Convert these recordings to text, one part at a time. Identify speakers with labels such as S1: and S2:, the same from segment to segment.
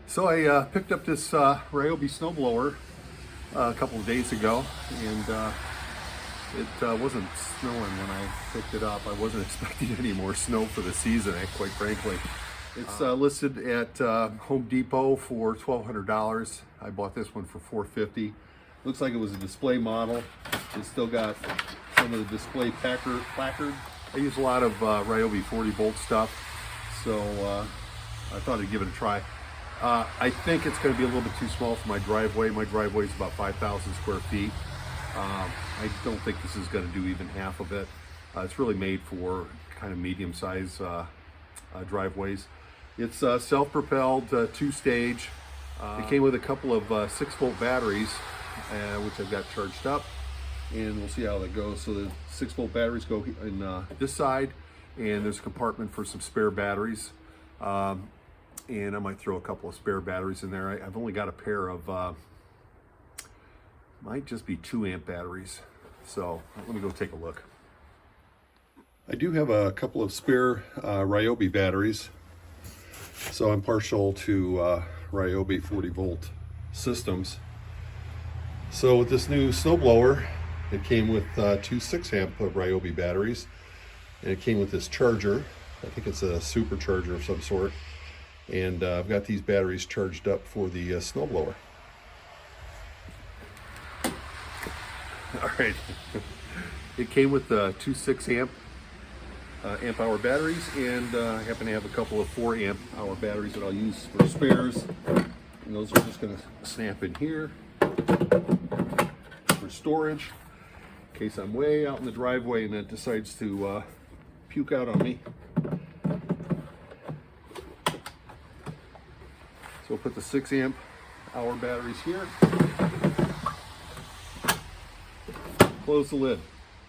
S1: So I picked up this Ryobi snowblower a couple of days ago, and it wasn't snowing when I picked it up. I wasn't expecting any more snow for the season, quite frankly. It's listed at Home Depot for $1,200. I bought this one for $450. Looks like it was a display model. It's still got some of the display placard. I use a lot of Ryobi 40 volt stuff, so I thought I'd give it a try. I think it's going to be a little bit too small for my driveway. My driveway is about 5,000 square feet. I don't think this is going to do even half of it. It's really made for kind of medium-sized driveways. It's self-propelled, two-stage. It came with a couple of 6-volt batteries, which I've got charged up, and we'll see how that goes. So the 6-volt batteries go in this side, and there's a compartment for some spare batteries. And I might throw a couple of spare batteries in there. I've only got a pair of, might just be 2-amp batteries. So let me go take a look. I do have a couple of spare Ryobi batteries. So I'm partial to Ryobi 40 volt systems. So with this new snowblower, it came with 2 6-amp Ryobi batteries, and it came with this charger. I think it's a supercharger of some sort. And I've got these batteries charged up for the snowblower. All right, it came with 2 6-amp amp hour batteries, and I happen to have a couple of 4-amp hour batteries that I'll use for spares. And those are just going to snap in here for storage in case I'm way out in the driveway and it decides to puke out on me. So we'll put the 6-amp hour batteries here. Close the lid.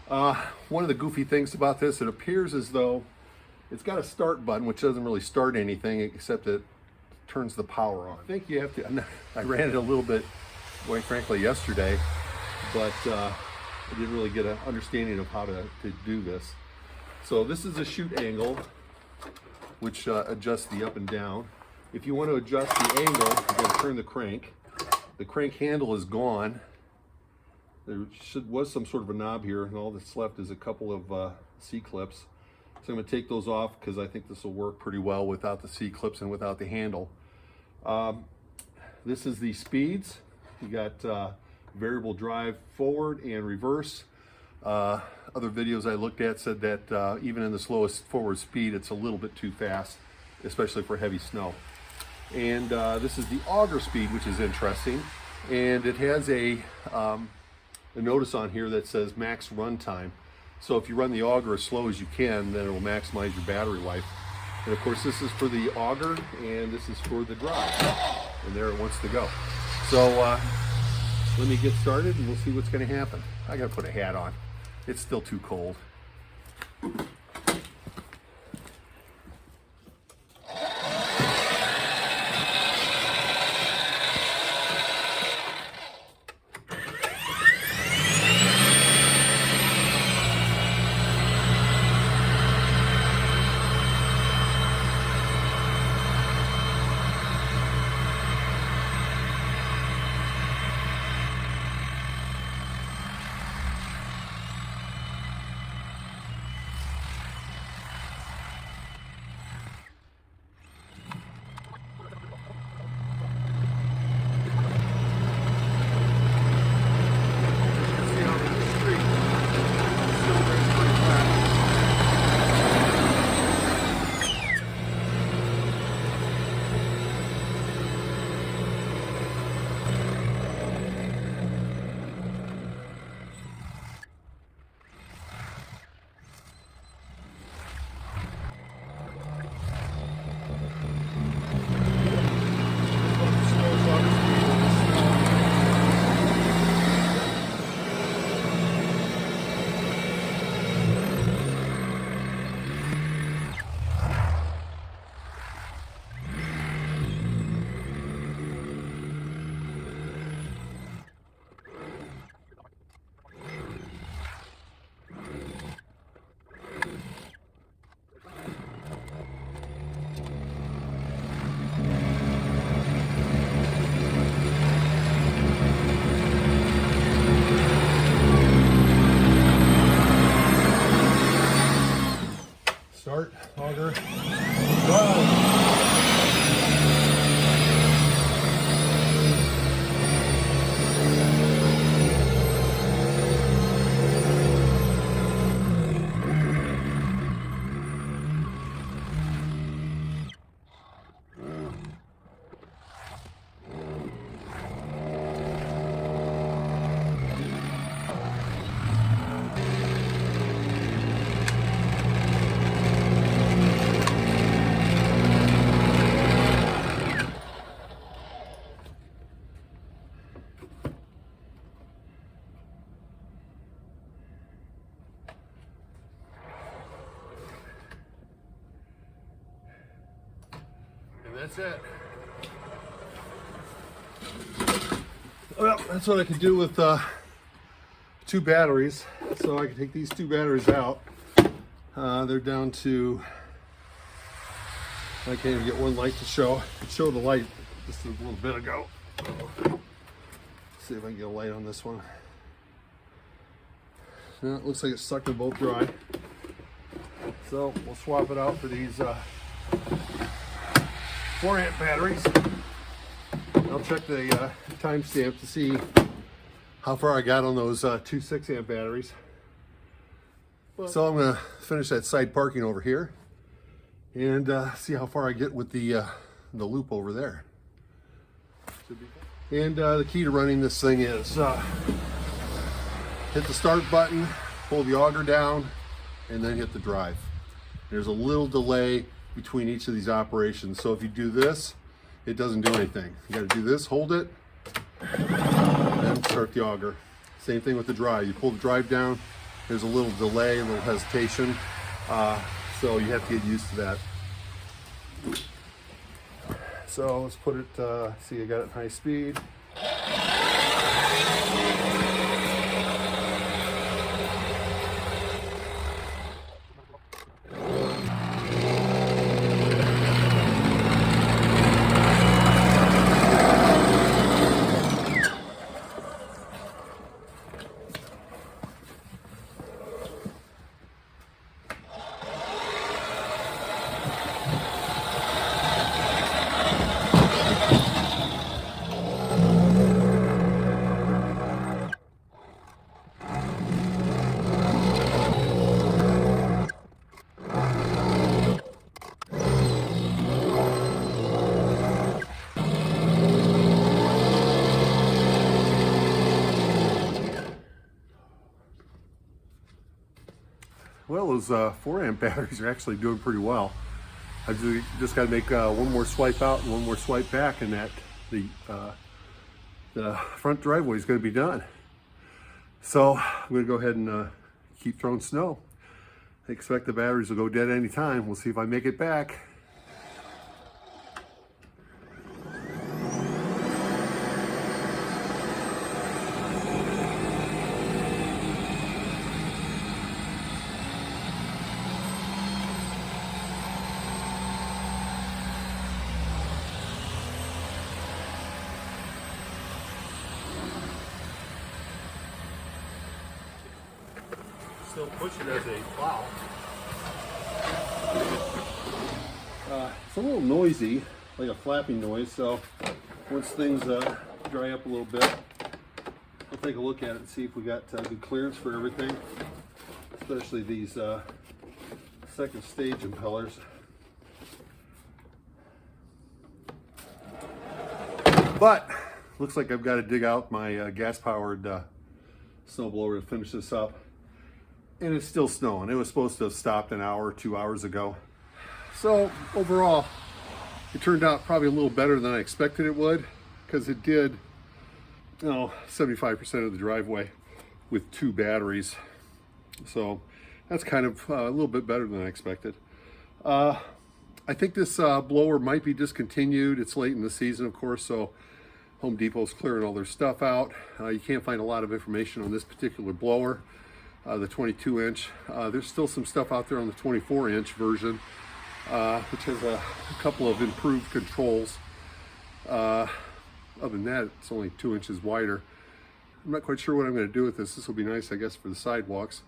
S1: One of the goofy things about this, it appears as though it's got a start button, which doesn't really start anything except it turns the power on. I think you have to, I ran it a little bit, quite frankly, yesterday, but I didn't really get an understanding of how to do this. So this is a chute angle, which adjusts the up and down. If you want to adjust the angle, you're going to turn the crank. The crank handle is gone. There was some sort of a knob here, and all that's left is a couple of C-clips. So I'm going to take those off because I think this will work pretty well without the C-clips and without the handle. This is the speeds. You got variable drive forward and reverse. Other videos I looked at said that even in the slowest forward speed, it's a little bit too fast, especially for heavy snow. And this is the auger speed, which is interesting. And it has a notice on here that says max run time. So if you run the auger as slow as you can, then it will maximize your battery life. And of course, this is for the auger, and this is for the drive. And there it wants to go. So let me get started, and we'll see what's going to happen. I got to put a hat on. It's still too cold. that's it. Well, that's what I could do with 2 batteries. So I can take these 2 batteries out. They're down to, I can't even get one light to show. I showed the light just a little bit ago. Let's see if I can get a light on this one. No, it looks like it's sucked them both dry. So we'll swap it out for these 4-amp batteries. I'll check the timestamp to see how far I got on those 2 6-amp batteries. So I'm going to finish that side parking over here and see how far I get with the loop over there. And the key to running this thing is hit the start button, pull the auger down, and then hit the drive. There's a little delay between each of these operations. So if you do this, it doesn't do anything. You got to do this, hold it, then start the auger. Same thing with the drive. You pull the drive down, there's a little delay, a little hesitation. So you have to get used to that. So let's put it, see I got it in high speed. Well, those 4-amp batteries are actually doing pretty well. I've just got to make one more swipe out and one more swipe back, and that the front driveway is going to be done. So I'm going to go ahead and keep throwing snow. I expect the batteries will go dead any time. We'll see if I make it back. Still pushing as a plow. It's a little noisy, like a flapping noise, so once things dry up a little bit, I'll take a look at it and see if we got good clearance for everything, especially these second stage impellers. But looks like I've got to dig out my gas-powered snowblower to finish this up. And it's still snowing. It was supposed to have stopped an hour or 2 hours ago. So overall, it turned out probably a little better than I expected it would, because it did, 75% of the driveway with 2 batteries. So that's kind of a little bit better than I expected. I think this blower might be discontinued. It's late in the season, of course, so Home Depot's clearing all their stuff out. You can't find a lot of information on this particular blower. The 22-inch. There's still some stuff out there on the 24-inch version, which has a couple of improved controls. Other than that, it's only 2 inches wider. I'm not quite sure what I'm going to do with this. This will be nice, I guess, for the sidewalks.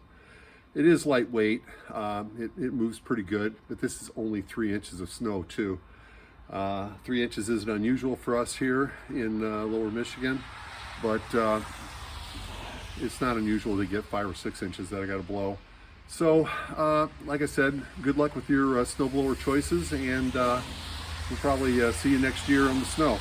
S1: It is lightweight. It moves pretty good, but this is only 3 inches of snow, too. 3 inches isn't unusual for us here in Lower Michigan, but it's not unusual to get 5 or 6 inches that I got to blow. So, like I said, good luck with your snowblower choices, and we'll probably see you next year on the snow.